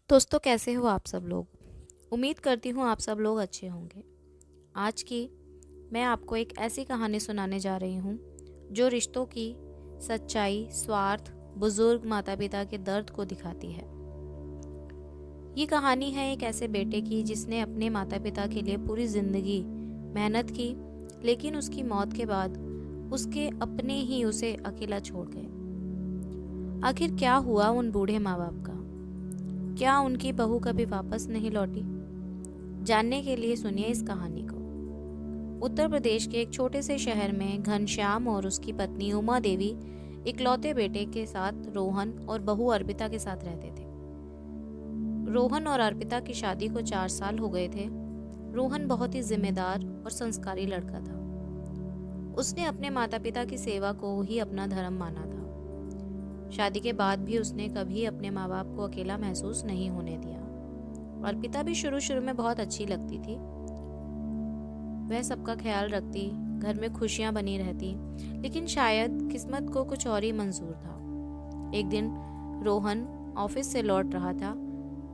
दोस्तों, कैसे हो आप सब लोग। उम्मीद करती हूँ आप सब लोग अच्छे होंगे। आज की मैं आपको एक ऐसी कहानी सुनाने जा रही हूँ जो रिश्तों की सच्चाई, स्वार्थ, बुजुर्ग माता पिता के दर्द को दिखाती है। ये कहानी है एक ऐसे बेटे की जिसने अपने माता पिता के लिए पूरी जिंदगी मेहनत की, लेकिन उसकी मौत के बाद उसके अपने ही उसे अकेला छोड़ गए। आखिर क्या हुआ उन बूढ़े माँ बाप का? क्या उनकी बहू कभी वापस नहीं लौटी? जानने के लिए सुनिए इस कहानी को। उत्तर प्रदेश के एक छोटे से शहर में घनश्याम और उसकी पत्नी उमा देवी इकलौते बेटे के साथ रोहन और बहू अर्पिता के साथ रहते थे। रोहन और अर्पिता की शादी को 4 साल हो गए थे। रोहन बहुत ही जिम्मेदार और संस्कारी लड़का था। उसने अपने माता पिता की सेवा को ही अपना धर्म माना था। शादी के बाद भी उसने कभी अपने माँ बाप को अकेला महसूस नहीं होने दिया। अर्पिता भी शुरू शुरू में बहुत अच्छी लगती थी। वह सबका ख्याल रखती, घर में खुशियां बनी रहती, लेकिन शायद किस्मत को कुछ और ही मंजूर था। एक दिन रोहन ऑफिस से लौट रहा था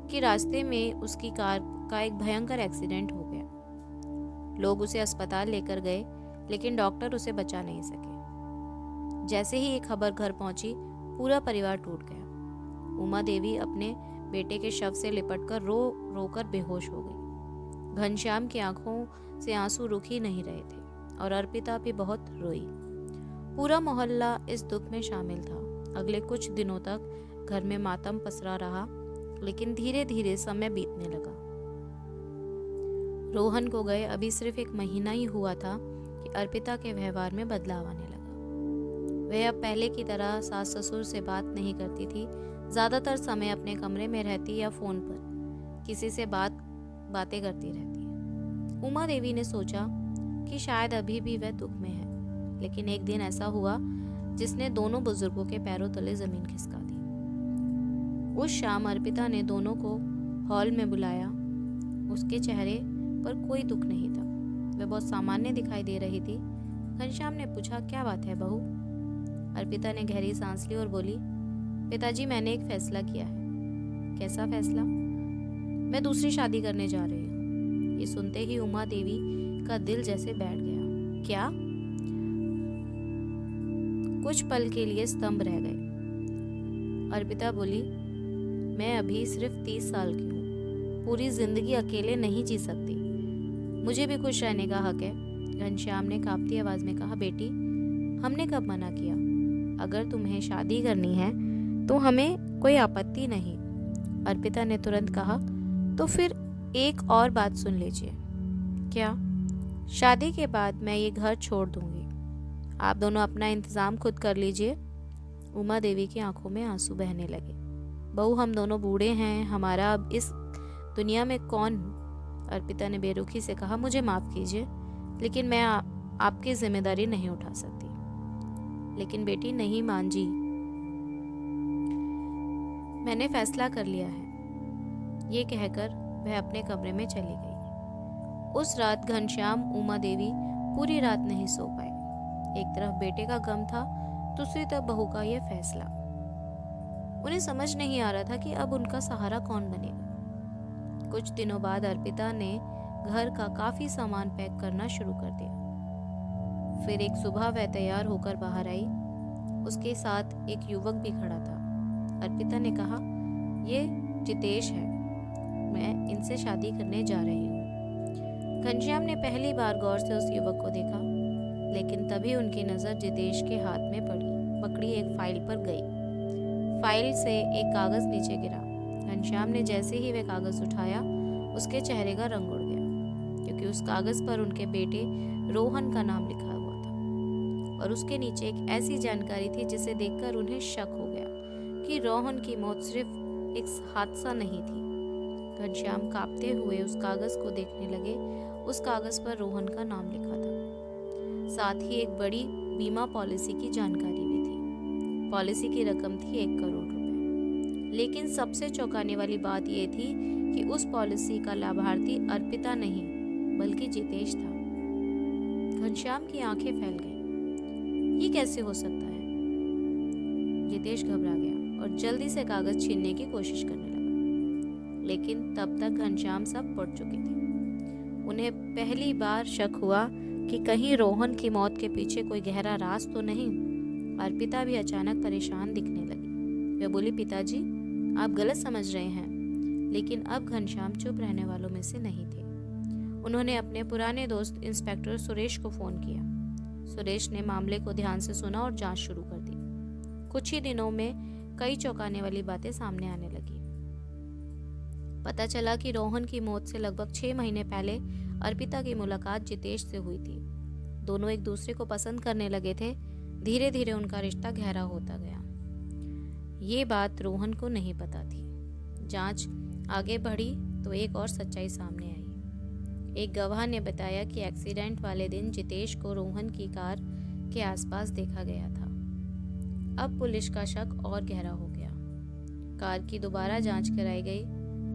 कि रास्ते में उसकी कार का एक भयंकर एक्सीडेंट हो गया। लोग उसे अस्पताल लेकर गए, लेकिन डॉक्टर उसे बचा नहीं सके। जैसे ही ये खबर घर पहुंची, पूरा परिवार टूट गया। उमा देवी अपने बेटे के शव से लिपटकर रो रोकर बेहोश हो गई। घनश्याम की आंखों से आंसू रुक ही नहीं रहे थे और अर्पिता भी बहुत रोई। पूरा मोहल्ला इस दुख में शामिल था। अगले कुछ दिनों तक घर में मातम पसरा रहा, लेकिन धीरे धीरे समय बीतने लगा। रोहन को गए अभी सिर्फ 1 महीना ही हुआ था कि अर्पिता के व्यवहार में बदलाव आने लगा। वह अब पहले की तरह सास ससुर से बात नहीं करती थी। ज्यादातर समय अपने कमरे में रहती या फोन पर किसी से बातें करती रहती है। उमा देवी ने सोचा कि शायद अभी भी वह दुख में है, लेकिन एक दिन ऐसा हुआ जिसने दोनों बुजुर्गों के पैरों तले जमीन खिसका दी। उस शाम अर्पिता ने दोनों को हॉल में बुलाया। उसके चेहरे पर कोई दुख नहीं था। वह बहुत सामान्य दिखाई दे रही थी। घनश्याम ने पूछा, क्या बात है बहू? अर्पिता ने गहरी सांस ली और बोली, पिताजी, मैंने एक फैसला किया है। कैसा फैसला? मैं दूसरी शादी करने जा रही हूँ। ये सुनते ही उमा देवी का दिल जैसे बैठ गया। क्या? कुछ पल के लिए स्तंभ रह गए। अर्पिता बोली, मैं अभी सिर्फ 30 साल की हूँ। पूरी जिंदगी अकेले नहीं जी सकती। मुझे भी खुश रहने का हक है। घनश्याम ने कांपती आवाज में कहा, बेटी, हमने कब मना किया? अगर तुम्हें शादी करनी है तो हमें कोई आपत्ति नहीं। अर्पिता ने तुरंत कहा, तो फिर एक और बात सुन लीजिए। क्या? शादी के बाद मैं ये घर छोड़ दूंगी। आप दोनों अपना इंतजाम खुद कर लीजिए। उमा देवी की आंखों में आंसू बहने लगे। बहू, हम दोनों बूढ़े हैं, हमारा अब इस दुनिया में कौन? अर्पिता ने बेरुखी से कहा, मुझे माफ कीजिए, लेकिन मैं आपकी जिम्मेदारी नहीं उठा सकती। लेकिन बेटी, नहीं मान जी, मैंने फैसला कर लिया है। ये कहकर वह अपने कमरे में चली गई। उस रात घनश्याम, उमा देवी पूरी रात नहीं सो पाए। एक तरफ बेटे का गम था, दूसरी तरफ बहू का यह फैसला। उन्हें समझ नहीं आ रहा था कि अब उनका सहारा कौन बनेगा। कुछ दिनों बाद अर्पिता ने घर का काफी सामान पैक करना शुरू कर दिया। फिर एक सुबह वह तैयार होकर बाहर आई। उसके साथ एक युवक भी खड़ा था। अर्पिता ने कहा, ये जितेश है, मैं इनसे शादी करने जा रही हूँ। घनश्याम ने पहली बार गौर से उस युवक को देखा, लेकिन तभी उनकी नजर जितेश के हाथ में पकड़ी एक फाइल पर गई। फाइल से एक कागज नीचे गिरा। घनश्याम ने जैसे ही वह कागज उठाया, उसके चेहरे का रंग उड़ गया, क्योंकि उस कागज पर उनके बेटे रोहन का नाम लिखा हुआ था और उसके नीचे एक ऐसी जानकारी थी जिसे देखकर उन्हें शक हो गया कि रोहन की मौत सिर्फ एक हादसा नहीं थी। घनश्याम कांपते हुए उस कागज को देखने लगे। उस कागज पर रोहन का नाम लिखा था, साथ ही एक बड़ी बीमा पॉलिसी की जानकारी भी थी। पॉलिसी की रकम थी 1 करोड़ रुपए। लेकिन सबसे चौंकाने वाली बात यह थी कि उस पॉलिसी का लाभार्थी अर्पिता नहीं, बल्कि जितेश था। घनश्याम की आंखें फैल गईं। ये कैसे हो सकता है? जितेश घबरा गया और जल्दी से कागज छीनने की कोशिश करने लगा। लेकिन तब तक घनश्याम सब पढ़ चुके थे। उन्हें पहली बार शक हुआ कि कहीं रोहन की मौत के पीछे कोई गहरा राज तो नहीं। अर्पिता भी अचानक परेशान दिखने लगी। वह बोली, पिताजी आप गलत समझ रहे हैं। लेकिन अब घनश्याम चुप रहने वालों में से नहीं थे। उन्होंने अपने पुराने दोस्त इंस्पेक्टर सुरेश को फोन किया। सुरेश ने मामले को ध्यान से सुना और जांच शुरू कर दी। कुछ ही दिनों में कई चौंकाने वाली बातें सामने आने लगी। पता चला कि रोहन की मौत से लगभग 6 महीने पहले अर्पिता की मुलाकात जितेश से हुई थी। दोनों एक दूसरे को पसंद करने लगे थे। धीरे धीरे उनका रिश्ता गहरा होता गया। ये बात रोहन को नहीं पता थी। जांच आगे बढ़ी तो एक और सच्चाई सामने आई। एक गवाह ने बताया कि एक्सीडेंट वाले दिन जितेश को रोहन की कार के आसपास देखा गया था। अब पुलिस का शक और गहरा हो गया। कार की दोबारा जांच कराई गई।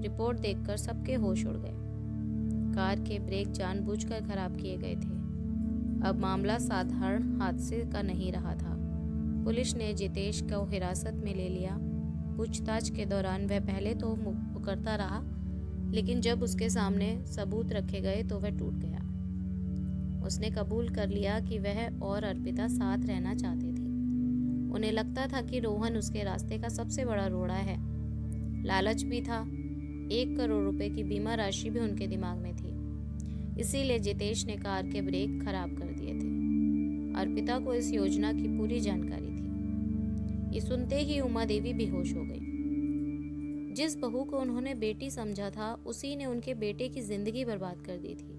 रिपोर्ट देखकर सबके होश उड़ गए। कार के ब्रेक जानबूझकर खराब किए गए थे। अब मामला साधारण हादसे का नहीं रहा था। पुलिस ने जितेश को हिरासत में ले लिया। पूछताछ के दौरान वह पहले तो मुकरता रहा, लेकिन जब उसके सामने सबूत रखे गए तो वह टूट गया। उसने कबूल कर लिया कि वह और अर्पिता साथ रहना चाहते थे। उन्हें लगता था कि रोहन उसके रास्ते का सबसे बड़ा रोड़ा है। लालच भी था। 1 करोड़ रुपए की बीमा राशि भी उनके दिमाग में थी। इसीलिए जितेश ने कार के ब्रेक खराब कर दिए थे। अर्पिता को इस योजना की पूरी जानकारी थी। ये सुनते ही उमा देवी बेहोश हो गई। जिस बहू को उन्होंने बेटी समझा था, उसी ने उनके बेटे की जिंदगी बर्बाद कर दी थी।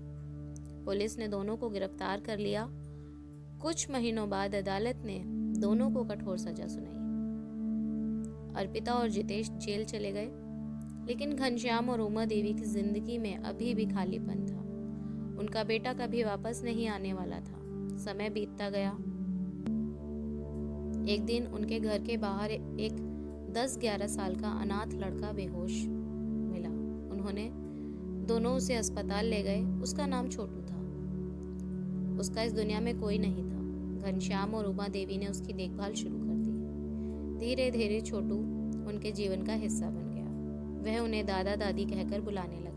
पुलिस ने दोनों को गिरफ्तार कर लिया। कुछ महीनों बाद अदालत ने दोनों को कठोर सजा सुनाई। अर्पिता और जितेश जेल चले गए, लेकिन घनश्याम और उमा देवी की जिंदगी में अभी भी खालीपन था। उनका बेटा कभी वापस नहीं आने वाला था। समय बीतता गया। एक दिन उनके घर के बाहर एक 10-11 साल का अनाथ लड़का बेहोश मिला। उन्होंने दोनों उसे अस्पताल ले गए। उसका नाम छोटू था। उसका इस दुनिया में कोई नहीं था। घनश्याम और उमा देवी ने उसकी देखभाल शुरू कर दी। धीरे धीरे छोटू उनके जीवन का हिस्सा बन गया। वह उन्हें दादा दादी कहकर बुलाने लगा।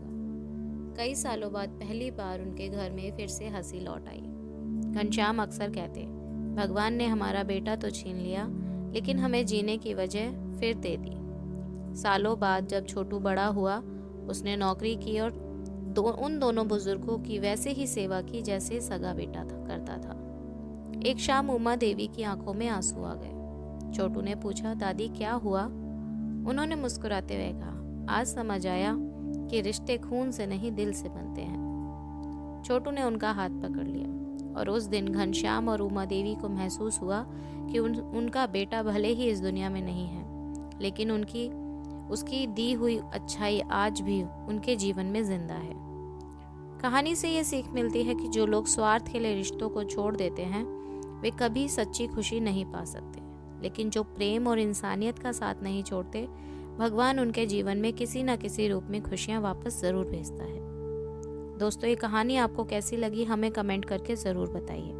कई सालों बाद पहली बार उनके घर में फिर से हंसी लौट आई। घनश्याम अक्सर कहते, भगवान ने हमारा बेटा तो छीन लिया, लेकिन हमें जीने की वजह फिर दे दी। सालों बाद जब छोटू बड़ा हुआ, उसने नौकरी की और उन दोनों बुजुर्गों की वैसे ही सेवा की जैसे सगा बेटा करता था। एक शाम उमा देवी की आंखों में आंसू आ गए। छोटू ने पूछा, दादी क्या हुआ? उन्होंने मुस्कुराते हुए कहा, आज समझ आया कि रिश्ते खून से नहीं दिल से बनते हैं। छोटू ने उनका हाथ पकड़ लिया और उस दिन घनश्याम और उमा देवी को महसूस हुआ कि उनका बेटा भले ही इस दुनिया में नहीं है, लेकिन उसकी दी हुई अच्छाई आज भी उनके जीवन में जिंदा है। कहानी से ये सीख मिलती है कि जो लोग स्वार्थ के लिए रिश्तों को छोड़ देते हैं, वे कभी सच्ची खुशी नहीं पा सकते, लेकिन जो प्रेम और इंसानियत का साथ नहीं छोड़ते, भगवान उनके जीवन में किसी न किसी रूप में खुशियां वापस ज़रूर भेजता है। दोस्तों, ये कहानी आपको कैसी लगी हमें कमेंट करके ज़रूर बताइए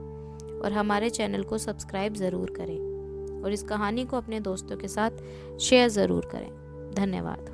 और हमारे चैनल को सब्सक्राइब ज़रूर करें और इस कहानी को अपने दोस्तों के साथ शेयर ज़रूर करें। धन्यवाद।